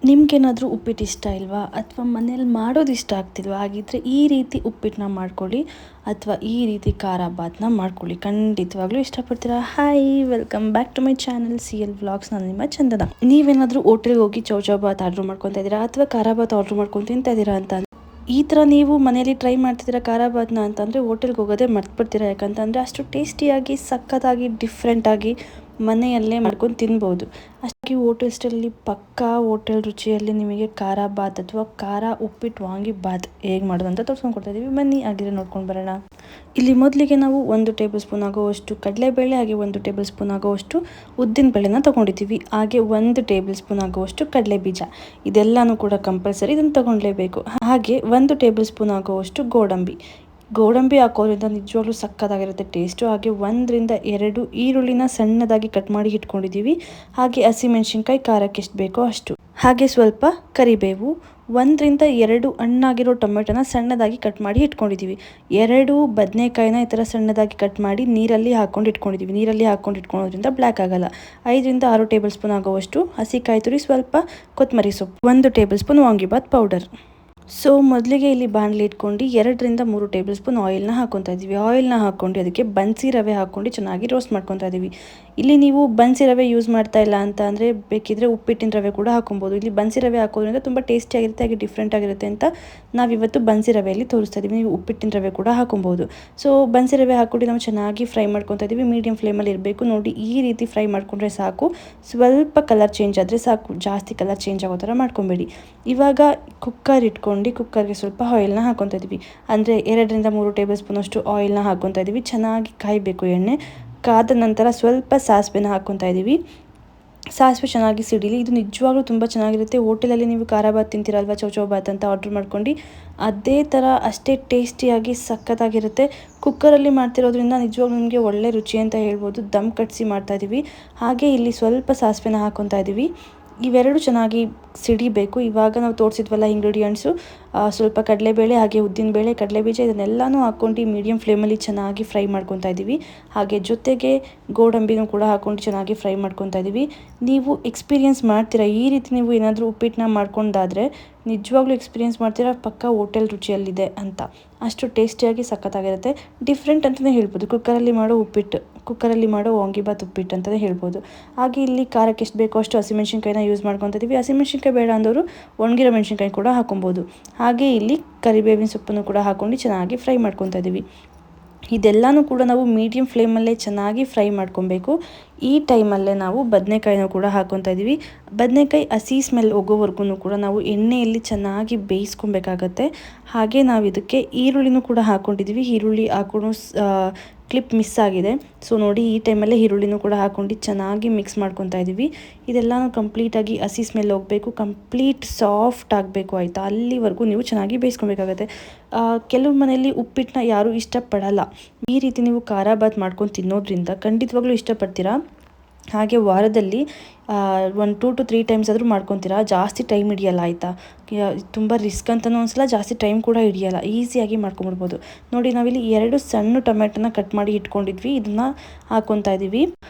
ನಿಮ್ಗೇನಾದರೂ ಉಪ್ಪಿಟ್ಟು ಇಷ್ಟ ಇಲ್ವಾ ಅಥವಾ ಮನೇಲಿ ಮಾಡೋದು ಇಷ್ಟ ಆಗ್ತಿಲ್ವಾ? ಹಾಗಿದ್ರೆ ಈ ರೀತಿ ಉಪ್ಪಿಟ್ಟನ್ನ ಮಾಡ್ಕೊಳ್ಳಿ ಅಥವಾ ಈ ರೀತಿ ಖಾರ ಬಾತನ್ನ ಮಾಡ್ಕೊಳ್ಳಿ, ಖಂಡಿತವಾಗ್ಲೂ ಇಷ್ಟಪಡ್ತೀರಾ. Hi, welcome back to my channel CL vlogs. ನಾನು ನಿಮ್ಮ ಚಂದನ. ನೀವೇನಾದರೂ ಹೋಟೆಲ್ಗೆ ಹೋಗಿ ಚೌಚೌ ಬಾತ್ ಆರ್ಡ್ರ್ ಮಾಡ್ಕೊತಾ ಇದ್ದೀರಾ ಅಥವಾ ಖಾರ ಬಾತ್ ಆರ್ಡ್ರ್ ಮಾಡ್ಕೊಂಡು ತಿಂತಾ ಇದ್ದೀರಾ ಅಂತ ಈ ಥರ ನೀವು ಮನೇಲಿ ಟ್ರೈ ಮಾಡ್ತಿದ್ದೀರಾ ಖಾರ ಬಾತನ್ನ ಅಂತಂದರೆ ಹೋಟೆಲ್ಗೆ ಹೋಗೋದೇ ಮರ್ತ್ಬಿಡ್ತೀರಾ. ಯಾಕಂತಂದರೆ ಅಷ್ಟು ಟೇಸ್ಟಿಯಾಗಿ, ಸಖತ್ತಾಗಿ, ಡಿಫ್ರೆಂಟಾಗಿ ಮನೆಯಲ್ಲೇ ಮಾಡ್ಕೊಂಡು ತಿನ್ಬೋದು. ಅಷ್ಟಾಗಿ ಹೋಟೆಲ್ ಸ್ಟೈಲಲ್ಲಿ ಪಕ್ಕಾ ಹೋಟೆಲ್ ರುಚಿಯಲ್ಲಿ ನಿಮಗೆ ಖಾರ ಬಾತ್ ಅಥವಾ ಖಾರ ಉಪ್ಪಿಟ್ಟು ವಾಂಗಿ ಬಾತ್ ಹೇಗೆ ಮಾಡೋದು ಅಂತ ತೋರಿಸ್ಕೊಂಡು ಕೊಡ್ತಾ ಇದ್ದೀವಿ. ಬನ್ನಿ ಆಗಿರೋ ನೋಡ್ಕೊಂಡು ಬರೋಣ. ಇಲ್ಲಿ ಮೊದಲಿಗೆ ನಾವು 1 ಟೇಬಲ್ ಸ್ಪೂನ್ ಆಗೋವಷ್ಟು ಕಡಲೆಬೇಳೆ, ಹಾಗೆ 1 ಟೇಬಲ್ ಸ್ಪೂನ್ ಆಗೋವಷ್ಟು ಉದ್ದಿನ ಬೇಳೆನ ತೊಗೊಂಡಿದ್ದೀವಿ. ಹಾಗೆ 1 ಟೇಬಲ್ ಸ್ಪೂನ್ ಆಗೋವಷ್ಟು ಕಡಲೆ ಬೀಜ, ಇದೆಲ್ಲನೂ ಕೂಡ ಕಂಪಲ್ಸರಿ, ಇದನ್ನು ತೊಗೊಳ್ಳೇಬೇಕು. ಹಾಗೆ 1 ಟೇಬಲ್ ಸ್ಪೂನ್ ಆಗೋವಷ್ಟು ಗೋಡಂಬಿ ಹಾಕೋದ್ರಿಂದ ನಿಜವಾಗ್ಲೂ ಸಕ್ಕತ್ತಾಗಿರುತ್ತೆ ಟೇಸ್ಟು. ಹಾಗೆ 1 ರಿಂದ 2 ಈರುಳ್ಳಿನ ಸಣ್ಣದಾಗಿ ಕಟ್ ಮಾಡಿ ಇಟ್ಕೊಂಡಿದ್ದೀವಿ. ಹಾಗೆ ಹಸಿಮೆಣಸಿನ್ಕಾಯಿ ಖಾರಕ್ಕೆ ಎಷ್ಟು ಬೇಕೋ ಅಷ್ಟು. ಹಾಗೆ ಸ್ವಲ್ಪ ಕರಿಬೇವು, 1 ರಿಂದ 2 ಹಣ್ಣಾಗಿರೋ ಟೊಮೆಟೊನ ಸಣ್ಣದಾಗಿ ಕಟ್ ಮಾಡಿ ಇಟ್ಕೊಂಡಿದ್ದೀವಿ. 2 ಬದನೆಕಾಯಿನ ಈ ಥರ ಸಣ್ಣದಾಗಿ ಕಟ್ ಮಾಡಿ ನೀರಲ್ಲಿ ಹಾಕ್ಕೊಂಡು ಇಟ್ಕೊಂಡಿದ್ದೀವಿ. ನೀರಲ್ಲಿ ಹಾಕ್ಕೊಂಡು ಇಟ್ಕೊಳ್ಳೋದ್ರಿಂದ ಬ್ಲ್ಯಾಕ್ ಆಗಲ್ಲ. 5 ರಿಂದ 6 ಟೇಬಲ್ ಸ್ಪೂನ್ ಆಗೋವಷ್ಟು ಹಸಿಕಾಯಿ ತುರಿ, ಸ್ವಲ್ಪ ಕೊತ್ತಂಬರಿ ಸೊಪ್ಪು, 1 tablespoon vangibath powder. So ಮೊದಲಿಗೆ ಇಲ್ಲಿ ಬಾಣಲಿ ಇಟ್ಕೊಂಡು 2 ರಿಂದ 3 ಟೇಬಲ್ ಸ್ಪೂನ್ ಆಯಿಲ್ನ ಹಾಕ್ಕೊತಾ ಇದ್ದೀವಿ. ಆಯಿಲ್ನ ಹಾಕ್ಕೊಂಡು ಅದಕ್ಕೆ ಬನ್ಸಿ ರವೆ ಹಾಕ್ಕೊಂಡು ಚೆನ್ನಾಗಿ ರೋಸ್ಟ್ ಮಾಡ್ಕೊತಾ ಇದ್ದೀವಿ. ಇಲ್ಲಿ ನೀವು ಬನ್ಸಿ ರವೆ ಯೂಸ್ ಮಾಡ್ತಾ ಇಲ್ಲ ಅಂತ ಅಂದರೆ ಬೇಕಿದ್ರೆ ಉಪ್ಪಿಟ್ಟಿನ ರವೆ ಕೂಡ ಹಾಕೊಬೋದು. ಇಲ್ಲಿ ಬನ್ಸಿ ರವೆ ಹಾಕೋದ್ರಿಂದ ತುಂಬ ಟೇಸ್ಟಿಯಾಗಿರುತ್ತೆ, ಹಾಗೆ ಡಿಫ್ರೆಂಟ್ ಆಗಿರುತ್ತೆ ಅಂತ ನಾವಿವತ್ತು ಬನ್ಸಿ ರವೆಯಲ್ಲಿ ತೋರಿಸ್ತಾ ಇದ್ದೀವಿ. ನೀವು ಉಪ್ಪಿಟ್ಟಿನ ರವೆ ಕೂಡ ಹಾಕೊಬೋದು. ಸೊ ಬನ್ಸಿ ರವೆ ಹಾಕ್ಕೊಂಡು ನಾವು ಚೆನ್ನಾಗಿ ಫ್ರೈ ಮಾಡ್ಕೊತಾ ಇದ್ದೀವಿ. ಮೀಡಿಯಂ ಫ್ಲೇಮಲ್ಲಿ ಇರಬೇಕು. ನೋಡಿ, ಈ ರೀತಿ ಫ್ರೈ ಮಾಡ್ಕೊಂಡ್ರೆ ಸಾಕು. ಸ್ವಲ್ಪ ಕಲರ್ ಚೇಂಜ್ ಆದರೆ ಸಾಕು, ಜಾಸ್ತಿ ಕಲರ್ ಚೇಂಜ್ ಆಗೋ ಥರ ಮಾಡ್ಕೊಬೇಡಿ. ಇವಾಗ ಕುಕ್ಕರ್ ಇಟ್ಕೊಂಡು ಕುಕ್ಕರ್ಗೆ ಸ್ವಲ್ಪ ಆಯಿಲ್ನ ಹಾಕ್ಕೊತಾ ಇದ್ದೀವಿ. ಅಂದರೆ 2 ರಿಂದ 3 ಟೇಬಲ್ ಸ್ಪೂನ್ ಅಷ್ಟು ಆಯಿಲ್ನ ಹಾಕ್ಕೊತಾ ಇದ್ದೀವಿ. ಚೆನ್ನಾಗಿ ಕಾಯಬೇಕು ಎಣ್ಣೆ. ಕಾದ ನಂತರ ಸ್ವಲ್ಪ ಸಾಸಿವೆನ ಹಾಕ್ಕೊತಾ ಇದ್ದೀವಿ. ಸಾಸಿವೆ ಚೆನ್ನಾಗಿ ಸಿಡಿಲಿ. ಇದು ನಿಜವಾಗ್ಲೂ ತುಂಬ ಚೆನ್ನಾಗಿರುತ್ತೆ. ಹೋಟೆಲಲ್ಲಿ ನೀವು ಖಾರ ಬಾತ್ ತಿಂತೀರಲ್ವ, ಚೌಚೌ ಬಾತ್ ಅಂತ ಆರ್ಡ್ರ್ ಮಾಡ್ಕೊಂಡು, ಅದೇ ಥರ ಅಷ್ಟೇ ಟೇಸ್ಟಿಯಾಗಿ ಸಖತ್ತಾಗಿರುತ್ತೆ. ಕುಕ್ಕರಲ್ಲಿ ಮಾಡ್ತಿರೋದ್ರಿಂದ ನಿಜವಾಗ್ಲೂ ನಿಮಗೆ ಒಳ್ಳೆ ರುಚಿ ಅಂತ ಹೇಳ್ಬೋದು. ದಮ್ ಕಟ್ಟಿಸಿ ಮಾಡ್ತಾಯಿದ್ದೀವಿ. ಹಾಗೆ ಇಲ್ಲಿ ಸ್ವಲ್ಪ ಸಾಸಿವೆನ ಹಾಕ್ಕೊತಾ ಇದ್ದೀವಿ. ಇವೆರಡು ಚೆನ್ನಾಗಿ ಸಿಡಿಬೇಕು. ಇವಾಗ ನಾವು ತೋರಿಸಿದ್ವಲ್ಲ ಇಂಗ್ರೀಡಿಯೆಂಟ್ಸು, ಸ್ವಲ್ಪ ಕಡಲೆಬೇಳೆ, ಹಾಗೆ ಉದ್ದಿನಬೇಳೆ, ಕಡಲೆಬೀಜ, ಇದನ್ನೆಲ್ಲನೂ ಹಾಕ್ಕೊಂಡು ಮೀಡಿಯಂ ಫ್ಲೇಮಲ್ಲಿ ಚೆನ್ನಾಗಿ ಫ್ರೈ ಮಾಡ್ಕೊತಾ ಇದ್ದೀವಿ. ಹಾಗೆ ಜೊತೆಗೆ ಗೋಡಂಬಿನೂ ಕೂಡ ಹಾಕ್ಕೊಂಡು ಚೆನ್ನಾಗಿ ಫ್ರೈ ಮಾಡ್ಕೊತಾ ಇದ್ದೀವಿ. ನೀವು ಎಕ್ಸ್ಪೀರಿಯೆನ್ಸ್ ಮಾಡ್ತೀರಾ, ಈ ರೀತಿ ನೀವು ಏನಾದರೂ ಉಪ್ಪಿಟ್ಟನ್ನ ಮಾಡ್ಕೊಂಡಾದರೆ ನಿಜವಾಗ್ಲೂ ಎಕ್ಸ್ಪೀರಿಯೆನ್ಸ್ ಮಾಡ್ತೀರಾ ಪಕ್ಕ ಹೋಟೆಲ್ ರುಚಿಯಲ್ಲಿದೆ ಅಂತ. ಅಷ್ಟು ಟೇಸ್ಟಿಯಾಗಿ ಸಖತ್ತಾಗಿರುತ್ತೆ. ಡಿಫ್ರೆಂಟ್ ಅಂತಲೇ ಹೇಳ್ಬೋದು. ಕುಕ್ಕರಲ್ಲಿ ಮಾಡೋ ಉಪ್ಪಿಟ್ಟು, ಕುಕ್ಕರಲ್ಲಿ ಮಾಡೋ ವಾಂಗಿಬಾತ್ ಉಪ್ಪಿಟ್ಟು ಅಂತಲೇ ಹೇಳ್ಬೋದು. ಹಾಗೆ ಇಲ್ಲಿ ಖಾರಕ್ಕೆ ಎಷ್ಟು ಬೇಕೋ ಅಷ್ಟು ಹಸಿಮೆಣ್ಸಿನ್ಕಾಯಿನ ಯೂಸ್ ಮಾಡ್ಕೊತಾ ಇದ್ದೀವಿ. ಹಸಿಮೆಣ್ಸಿನ್ಕಾಯಿ ಬೇಡ ಅಂದವರು ಒಣಗಿರೋ ಮೆಣಸಿನ್ಕಾಯಿ ಕೂಡ ಹಾಕೊಬೋದು. ಹಾಗೆ ಇಲ್ಲಿ ಕರಿಬೇವಿನ ಸೊಪ್ಪನ್ನು ಕೂಡ ಹಾಕ್ಕೊಂಡು ಚೆನ್ನಾಗಿ ಫ್ರೈ ಮಾಡ್ಕೊತಾ ಇದ್ದೀವಿ. ಇದೆಲ್ಲನೂ ಕೂಡ ನಾವು ಮೀಡಿಯಂ ಫ್ಲೇಮಲ್ಲೇ ಚೆನ್ನಾಗಿ ಫ್ರೈ ಮಾಡ್ಕೊಬೇಕು. ಈ ಟೈಮಲ್ಲೇ ನಾವು ಬದನೆಕಾಯಿನೂ ಕೂಡ ಹಾಕ್ಕೊತಾ ಇದ್ದೀವಿ. ಬದನೆಕಾಯಿ ಹಸಿ ಸ್ಮೆಲ್ ಹೋಗೋವರೆಗೂ ಕೂಡ ನಾವು ಎಣ್ಣೆಯಲ್ಲಿ ಚೆನ್ನಾಗಿ ಬೇಯಿಸ್ಕೊಬೇಕಾಗತ್ತೆ. ಹಾಗೆ ನಾವು ಇದಕ್ಕೆ ಈರುಳ್ಳಿನೂ ಕೂಡ ಹಾಕ್ಕೊಂಡಿದ್ದೀವಿ. ಈರುಳ್ಳಿ ಹಾಕೊಂಡು ಕ್ಲಿಪ್ ಮಿಸ್ ಆಗಿದೆ. ಸೊ ನೋಡಿ, ಈ ಟೈಮಲ್ಲೇ ಈರುಳ್ಳಿನೂ ಕೂಡ ಹಾಕ್ಕೊಂಡು ಚೆನ್ನಾಗಿ ಮಿಕ್ಸ್ ಮಾಡ್ಕೊತಾ ಇದ್ದೀವಿ. ಇದೆಲ್ಲನೂ ಕಂಪ್ಲೀಟಾಗಿ ಹಸಿ ಸ್ಮೆಲ್ ಹೋಗಬೇಕು, ಕಂಪ್ಲೀಟ್ ಸಾಫ್ಟ್ ಆಗಬೇಕು, ಆಯಿತಾ? ಅಲ್ಲಿವರೆಗೂ ನೀವು ಚೆನ್ನಾಗಿ ಬೇಯಿಸ್ಕೊಬೇಕಾಗತ್ತೆ. ಕೆಲವು ಮನೆಯಲ್ಲಿ ಉಪ್ಪಿಟ್ಟನ್ನ ಯಾರೂ ಇಷ್ಟಪಡಲ್ಲ. ಈ ರೀತಿ ನೀವು ಖಾರ ಬಾತ್ ಮಾಡ್ಕೊಂಡು ತಿನ್ನೋದ್ರಿಂದ ಖಂಡಿತವಾಗ್ಲೂ ಇಷ್ಟಪಡ್ತೀರಾ. ಹಾಗೆ ವಾರದಲ್ಲಿ 1 2 to 3 ಟೈಮ್ಸ್ ಆದರೂ ಮಾಡ್ಕೊತೀರಾ. ಜಾಸ್ತಿ ಟೈಮ್ ಹಿಡಿಯಲ್ಲ, ಆಯಿತಾ? ತುಂಬ ರಿಸ್ಕ್ ಅಂತಲೂ ಅನಿಸಲ್ಲ, ಜಾಸ್ತಿ ಟೈಮ್ ಕೂಡ ಹಿಡಿಯಲ್ಲ, ಈಸಿಯಾಗಿ ಮಾಡ್ಕೊಂಬಿಡ್ಬೋದು. ನೋಡಿ, ನಾವಿಲ್ಲಿ 2 ಸಣ್ಣ ಟೊಮೆಟೊನ ಕಟ್ ಮಾಡಿ ಇಟ್ಕೊಂಡಿದ್ವಿ, ಇದನ್ನು ಹಾಕ್ಕೊತಾ ಇದ್ದೀವಿ.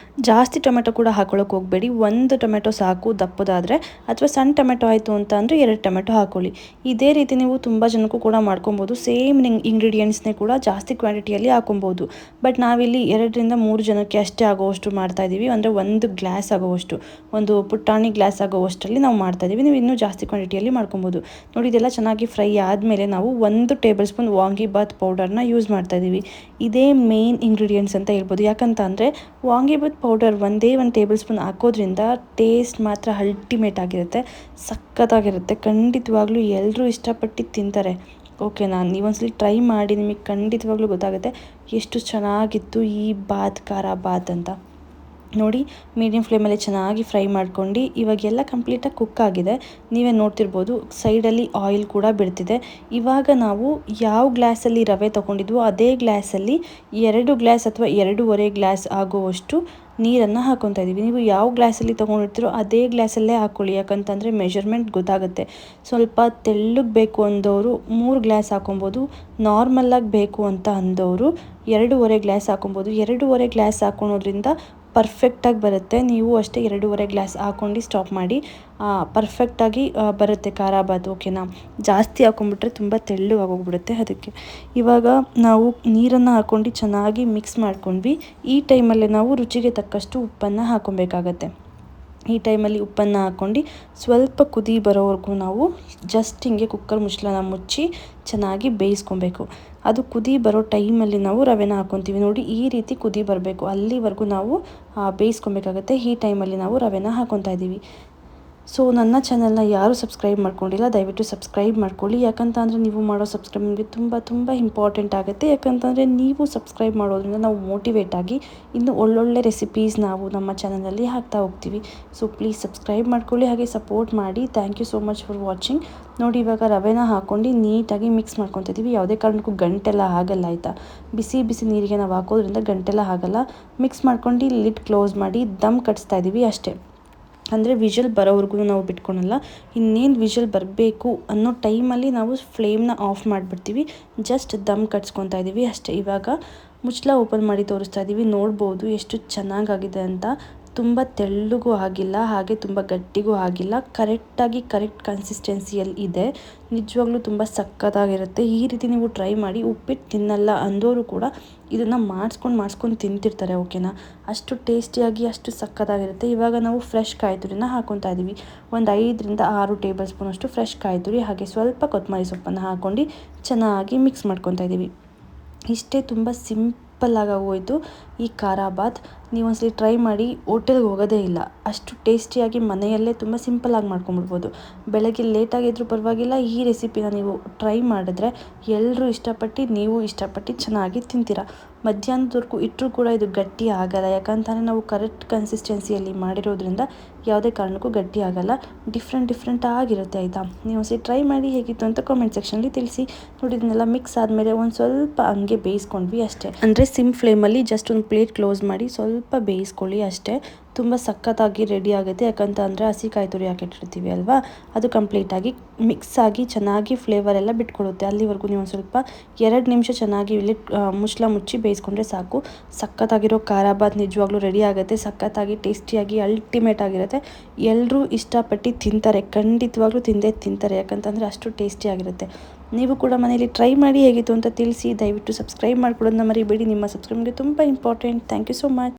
ಜಾಸ್ತಿ ಟೊಮೆಟೊ ಕೂಡ ಹಾಕೊಳ್ಳೋಕೆ ಹೋಗಬೇಡಿ. 1 ಟೊಮೆಟೊ ಸಾಕು ದಪ್ಪದಾದರೆ, ಅಥವಾ ಸಣ್ಣ ಟೊಮೆಟೊ ಆಯಿತು ಅಂತ ಅಂದರೆ 2 ಟೊಮೆಟೊ ಹಾಕ್ಕೊಳ್ಳಿ. ಇದೇ ರೀತಿ ನೀವು ತುಂಬ ಜನಕ್ಕೂ ಕೂಡ ಮಾಡ್ಕೊಬೋದು. ಸೇಮ್ ಇಂಗ್ರೀಡಿಯೆಂಟ್ಸ್ನೇ ಕೂಡ ಜಾಸ್ತಿ ಕ್ವಾಂಟಿಟಿಯಲ್ಲಿ ಹಾಕೊಬೋದು. ಬಟ್ ನಾವಿಲ್ಲಿ 2 ರಿಂದ 3 ಜನಕ್ಕೆ ಅಷ್ಟೇ ಆಗೋವಷ್ಟು ಮಾಡ್ತಾಯಿದ್ದೀವಿ. ಅಂದರೆ 1 ಗ್ಲಾಸ್ ಆಗೋವಷ್ಟು, ಒಂದು ಪುಟ್ಟಾಣಿ ಗ್ಲಾಸ್ ಆಗೋವಷ್ಟರಲ್ಲಿ ನಾವು ಮಾಡ್ತಾಯಿದ್ದೀವಿ. ನೀವು ಇನ್ನೂ ಜಾಸ್ತಿ ಕ್ವಾಂಟಿಟಿಯಲ್ಲಿ ಮಾಡ್ಕೊಬೋದು. ನೋಡಿ, ಇದೆಲ್ಲ ಚೆನ್ನಾಗಿ ಫ್ರೈ ಆದಮೇಲೆ ನಾವು 1 ಟೇಬಲ್ ಸ್ಪೂನ್ ವಾಂಗಿಬಾತ್ ಪೌಡರ್ನ ಯೂಸ್ ಮಾಡ್ತಾಯಿದ್ದೀವಿ. ಇದೇ ಮೇನ್ ಇಂಗ್ರೀಡಿಯೆಂಟ್ಸ್ ಅಂತ ಹೇಳ್ಬೋದು. ಯಾಕಂತ ಅಂದರೆ ವಾಂಗಿಬಾತ್ ಪೌಡರ್ 1 ಟೇಬಲ್ ಸ್ಪೂನ್ ಹಾಕೋದ್ರಿಂದ ಟೇಸ್ಟ್ ಮಾತ್ರ ಅಲ್ಟಿಮೇಟ್ ಆಗಿರುತ್ತೆ, ಸಖತ್ತಾಗಿರುತ್ತೆ. ಖಂಡಿತವಾಗ್ಲೂ ಎಲ್ಲರೂ ಇಷ್ಟಪಟ್ಟು ತಿಂತಾರೆ. ಓಕೆನಾ? ನೀವೊಂದ್ಸಲಿ ಟ್ರೈ ಮಾಡಿ, ನಿಮಗೆ ಖಂಡಿತವಾಗ್ಲೂ ಗೊತ್ತಾಗುತ್ತೆ ಎಷ್ಟು ಚೆನ್ನಾಗಿತ್ತು ಈ ಖಾರ ಬಾತ್ ಅಂತ. ನೋಡಿ, ಮೀಡಿಯಂ ಫ್ಲೇಮಲ್ಲಿ ಚೆನ್ನಾಗಿ ಫ್ರೈ ಮಾಡ್ಕೊಂಡು ಇವಾಗೆಲ್ಲ ಕಂಪ್ಲೀಟಾಗಿ ಕುಕ್ ಆಗಿದೆ. ನೀವೇ ನೋಡ್ತಿರ್ಬೋದು, ಸೈಡಲ್ಲಿ ಆಯಿಲ್ ಕೂಡ ಬಿಡ್ತಿದೆ. ಇವಾಗ ನಾವು ಯಾವ ಗ್ಲಾಸಲ್ಲಿ ರವೆ ತೊಗೊಂಡಿದ್ವೋ ಅದೇ ಗ್ಲಾಸಲ್ಲಿ 2 ಗ್ಲಾಸ್ ಅಥವಾ 2.5 ಗ್ಲಾಸ್ ಆಗುವಷ್ಟು ನೀರನ್ನು ಹಾಕ್ಕೊತಾ ಇದ್ದೀವಿ. ನೀವು ಯಾವ ಗ್ಲಾಸಲ್ಲಿ ತೊಗೊಂಡಿರ್ತೀರೋ ಅದೇ ಗ್ಲಾಸಲ್ಲೇ ಹಾಕ್ಕೊಳ್ಳಿ. ಯಾಕಂತಂದರೆ ಮೆಜರ್ಮೆಂಟ್ ಗೊತ್ತಾಗುತ್ತೆ. ಸ್ವಲ್ಪ ತೆಳ್ಳಗೆ ಬೇಕು ಅಂದವರು 3 ಗ್ಲಾಸ್ ಹಾಕೊಬೋದು. ನಾರ್ಮಲಾಗಿ ಬೇಕು ಅಂತ ಅಂದವರು 2.5 ಗ್ಲಾಸ್ ಹಾಕೊಬೋದು. 2.5 ಗ್ಲಾಸ್ ಹಾಕೊಳೋದ್ರಿಂದ ಪರ್ಫೆಕ್ಟಾಗಿ ಬರುತ್ತೆ. ನೀವು ಅಷ್ಟೇ 2.5 ಗ್ಲಾಸ್ ಹಾಕ್ಕೊಂಡು ಸ್ಟಾಪ್ ಮಾಡಿ. ಪರ್ಫೆಕ್ಟಾಗಿ ಬರುತ್ತೆ ಖಾರಾಬಾತ್, ಓಕೆನಾ. ಜಾಸ್ತಿ ಹಾಕೊಂಡ್ಬಿಟ್ರೆ ತುಂಬ ತೆಳ್ಳಗಾಗೋಗ್ಬಿಡುತ್ತೆ. ಅದಕ್ಕೆ ಇವಾಗ ನಾವು ನೀರನ್ನು ಹಾಕ್ಕೊಂಡು ಚೆನ್ನಾಗಿ ಮಿಕ್ಸ್ ಮಾಡ್ಕೊಂಡ್ವಿ. ಈ ಟೈಮಲ್ಲೇ ನಾವು ರುಚಿಗೆ ತಕ್ಕಷ್ಟು ಉಪ್ಪನ್ನು ಹಾಕ್ಕೊಬೇಕಾಗತ್ತೆ. ಈ ಟೈಮಲ್ಲಿ ಉಪ್ಪನ್ನು ಹಾಕ್ಕೊಂಡು ಸ್ವಲ್ಪ ಕುದಿ ಬರೋವರೆಗೂ ನಾವು ಜಸ್ಟ್ ಹಿಂಗೆ ಕುಕ್ಕರ್ ಮುಚ್ಚಳನ ಮುಚ್ಚಿ ಚೆನ್ನಾಗಿ ಬೇಯಿಸ್ಕೊಬೇಕು. ಅದು ಕುದಿ ಬರೋ ಟೈಮಲ್ಲಿ ನಾವು ರವೆನ ಹಾಕ್ಕೊತೀವಿ. ನೋಡಿ, ಈ ರೀತಿ ಕುದಿ ಬರಬೇಕು, ಅಲ್ಲಿವರೆಗೂ ನಾವು ಬೇಯಿಸ್ಕೊಬೇಕಾಗತ್ತೆ. ಈ ಟೈಮಲ್ಲಿ ನಾವು ರವೆನ ಹಾಕ್ಕೊತಾ ಇದ್ದೀವಿ. ಸೊ ನನ್ನ ಚಾನಲ್ನ ಯಾರು ಸಬ್ಸ್ಕ್ರೈಬ್ ಮಾಡ್ಕೊಂಡಿಲ್ಲ, ದಯವಿಟ್ಟು ಸಬ್ಸ್ಕ್ರೈಬ್ ಮಾಡ್ಕೊಳ್ಳಿ. ಯಾಕಂತಂದರೆ ನೀವು ಮಾಡೋ ಸಬ್ಸ್ಕ್ರೈಬ್ ನಮಗೆ ತುಂಬ ಇಂಪಾರ್ಟೆಂಟ್ ಆಗುತ್ತೆ. ಯಾಕಂತಂದರೆ ನೀವು ಸಬ್ಸ್ಕ್ರೈಬ್ ಮಾಡೋದ್ರಿಂದ ನಾವು ಮೋಟಿವೇಟ್ ಆಗಿ ಇನ್ನೂ ಒಳ್ಳೊಳ್ಳೆ ರೆಸಿಪೀಸ್ ನಾವು ನಮ್ಮ ಚಾನಲಲ್ಲಿ ಹಾಕ್ತಾ ಹೋಗ್ತೀವಿ. ಸೊ ಪ್ಲೀಸ್ ಸಬ್ಸ್ಕ್ರೈಬ್ ಮಾಡ್ಕೊಳ್ಳಿ, ಹಾಗೆ ಸಪೋರ್ಟ್ ಮಾಡಿ. Thank you so much for watching. ನೋಡಿ, ಇವಾಗ ರವೆನ ಹಾಕ್ಕೊಂಡು ನೀಟಾಗಿ ಮಿಕ್ಸ್ ಮಾಡ್ಕೊತಾ ಇದ್ದೀವಿ. ಯಾವುದೇ ಕಾರಣಕ್ಕೂ ಗಂಟೆಲ್ಲ ಆಗಲ್ಲ, ಆಯಿತಾ. ಬಿಸಿ ನೀರಿಗೆ ನಾವು ಹಾಕೋದ್ರಿಂದ ಗಂಟೆಲ್ಲ ಆಗಲ್ಲ. ಮಿಕ್ಸ್ ಮಾಡ್ಕೊಂಡು ಲಿಡ್ ಕ್ಲೋಸ್ ಮಾಡಿ ದಮ್ ಕಟ್ಸ್ತಾ ಇದ್ದೀವಿ ಅಷ್ಟೇ. ಅಂದರೆ ವಿಷಲ್ ಬರೋವರೆಗೂ ನಾವು ಬಿಟ್ಕೊಳಲ್ಲ. ಇನ್ನೇನು ವಿಷಲ್ ಬರಬೇಕು ಅನ್ನೋ ಟೈಮಲ್ಲಿ ನಾವು ಫ್ಲೇಮ್ನ ಆಫ್ ಮಾಡಿಬಿಡ್ತೀವಿ. ಜಸ್ಟ್ ದಮ್ ಕಟ್ಸ್ಕೊತಾ ಇದ್ದೀವಿ ಅಷ್ಟೇ. ಇವಾಗ ಮುಚ್ಚಳ ಓಪನ್ ಮಾಡಿ ತೋರಿಸ್ತಾ ಇದ್ದೀವಿ. ನೋಡ್ಬೋದು ಎಷ್ಟು ಚೆನ್ನಾಗಾಗಿದೆ ಅಂತ. ತುಂಬ ತೆಳ್ಳಗೂ ಆಗಿಲ್ಲ, ಹಾಗೆ ತುಂಬ ಗಟ್ಟಿಗೂ ಆಗಿಲ್ಲ. ಕರೆಕ್ಟ್ ಕನ್ಸಿಸ್ಟೆನ್ಸಿಯಲ್ಲಿ ಇದೆ. ನಿಜವಾಗ್ಲೂ ತುಂಬ ಸಕ್ಕತ್ತಾಗಿರುತ್ತೆ. ಈ ರೀತಿ ನೀವು ಟ್ರೈ ಮಾಡಿ. ಉಪ್ಪಿಟ್ಟು ತಿನ್ನಲ್ಲ ಅಂದವರು ಕೂಡ ಇದನ್ನು ಮಾಡಿಸ್ಕೊಂಡು ತಿಂತಿರ್ತಾರೆ, ಓಕೆನಾ. ಅಷ್ಟು ಟೇಸ್ಟಿಯಾಗಿ ಅಷ್ಟು ಸಕ್ಕತ್ತಾಗಿರುತ್ತೆ. ಇವಾಗ ನಾವು ಫ್ರೆಶ್ ಕಾಯಿ ತುರಿನ ಹಾಕ್ಕೊತಾ ಇದ್ದೀವಿ. ಒಂದು 5ರಿಂದ 6 ಟೇಬಲ್ ಸ್ಪೂನಷ್ಟು ಫ್ರೆಶ್ ಕಾಯಿ ತುರಿ, ಹಾಗೆ ಸ್ವಲ್ಪ ಕೊತ್ತಂಬರಿ ಸೊಪ್ಪನ್ನು ಹಾಕ್ಕೊಂಡು ಚೆನ್ನಾಗಿ ಮಿಕ್ಸ್ ಮಾಡ್ಕೊತಾ ಇದ್ದೀವಿ. ಇಷ್ಟೇ, ತುಂಬ ಸಿಂಪಲ್ಲಾಗಿ ಆಗೋಯ್ತು ಈ ಖಾರಾಬಾತ್. ನೀವು ಒಂದ್ಸಲಿ ಟ್ರೈ ಮಾಡಿ, ಹೋಟೆಲ್ಗೆ ಹೋಗೋದೇ ಇಲ್ಲ. ಅಷ್ಟು ಟೇಸ್ಟಿಯಾಗಿ ಮನೆಯಲ್ಲೇ ತುಂಬ ಸಿಂಪಲ್ಲಾಗಿ ಮಾಡ್ಕೊಂಬಿಡ್ಬೋದು. ಬೆಳಗ್ಗೆ ಲೇಟಾಗಿದ್ರೂ ಪರವಾಗಿಲ್ಲ, ಈ ರೆಸಿಪಿನ ನೀವು ಟ್ರೈ ಮಾಡಿದ್ರೆ ಎಲ್ಲರೂ ಇಷ್ಟಪಟ್ಟು, ನೀವು ಇಷ್ಟಪಟ್ಟು ಚೆನ್ನಾಗಿ ತಿಂತೀರ. ಮಧ್ಯಾಹ್ನದವರೆಗೂ ಇಟ್ಟರೂ ಕೂಡ ಇದು ಗಟ್ಟಿ ಆಗಲ್ಲ. ಯಾಕಂತಂದರೆ ನಾವು ಕರೆಕ್ಟ್ ಕನ್ಸಿಸ್ಟೆನ್ಸಿಯಲ್ಲಿ ಮಾಡಿರೋದ್ರಿಂದ ಯಾವುದೇ ಕಾರಣಕ್ಕೂ ಗಟ್ಟಿ ಆಗಲ್ಲ. ಡಿಫ್ರೆಂಟ್ ಆಗಿರುತ್ತೆ, ಆಯಿತಾ. ನೀವು ಒಂದ್ಸಲಿ ಟ್ರೈ ಮಾಡಿ, ಹೇಗಿತ್ತು ಅಂತ ಕಾಮೆಂಟ್ ಸೆಕ್ಷನಲ್ಲಿ ತಿಳಿಸಿ. ನೋಡಿ, ಇದನ್ನೆಲ್ಲ ಮಿಕ್ಸ್ ಆದಮೇಲೆ ಒಂದು ಸ್ವಲ್ಪ ಹಂಗೆ ಬೇಯಿಸ್ಕೊಂಡ್ವಿ ಅಷ್ಟೇ. ಅಂದರೆ ಸಿಮ್ ಫ್ಲೇಮಲ್ಲಿ ಜಸ್ಟ್ ಒಂದು ಪ್ಲೇಟ್ ಕ್ಲೋಸ್ ಮಾಡಿ ಸ್ವಲ್ಪ ಬೇಯಿಸ್ಕೊಳ್ಳಿ ಅಷ್ಟೇ. ತುಂಬ ಸಖತ್ತಾಗಿ ರೆಡಿ ಆಗುತ್ತೆ. ಯಾಕಂತ ಅಂದರೆ ಹಸಿ ಕಾಯಿ ತುರಿ ಹಾಕಿಟ್ಟಿರ್ತೀವಿ ಅಲ್ವಾ, ಅದು ಕಂಪ್ಲೀಟಾಗಿ ಮಿಕ್ಸ್ ಆಗಿ ಚೆನ್ನಾಗಿ ಫ್ಲೇವರ್ ಎಲ್ಲ ಬಿಟ್ಕೊಡುತ್ತೆ. ಅಲ್ಲಿವರೆಗೂ ನೀವು ಒಂದು ಸ್ವಲ್ಪ 2 ನಿಮಿಷ ಚೆನ್ನಾಗಿ ಇಲ್ಲಿ ಮುಚ್ಚಳ ಮುಚ್ಚಿ ಬೇಯಿಸ್ಕೊಂಡ್ರೆ ಸಾಕು. ಸಖತ್ತಾಗಿರೋ ಖಾರಾಬಾತ್ ನಿಜವಾಗ್ಲೂ ರೆಡಿ ಆಗುತ್ತೆ. ಸಖತ್ತಾಗಿ ಟೇಸ್ಟಿಯಾಗಿ ಅಲ್ಟಿಮೇಟ್ ಆಗಿರುತ್ತೆ. ಎಲ್ಲರೂ ಇಷ್ಟಪಟ್ಟು ತಿಂತಾರೆ, ಖಂಡಿತವಾಗ್ಲೂ ತಿಂತಾರೆ. ಯಾಕಂತಂದರೆ ಅಷ್ಟು ಟೇಸ್ಟಿಯಾಗಿರುತ್ತೆ. ನೀವು ಕೂಡ ಮನೇಲಿ ಟ್ರೈ ಮಾಡಿ, ಹೇಗಿತ್ತು ಅಂತ ತಿಳಿಸಿ. ದಯವಿಟ್ಟು ಸಬ್ಸ್ಕ್ರೈಬ್ ಮಾಡ್ಕೊಳ್ಳೋದನ್ನ ಮರಿಬೇಡಿ. ನಿಮ್ಮ ಸಬ್ಸ್ಕ್ರೈಬ್ ನಮಗೆ ತುಂಬ important. Thank you so much.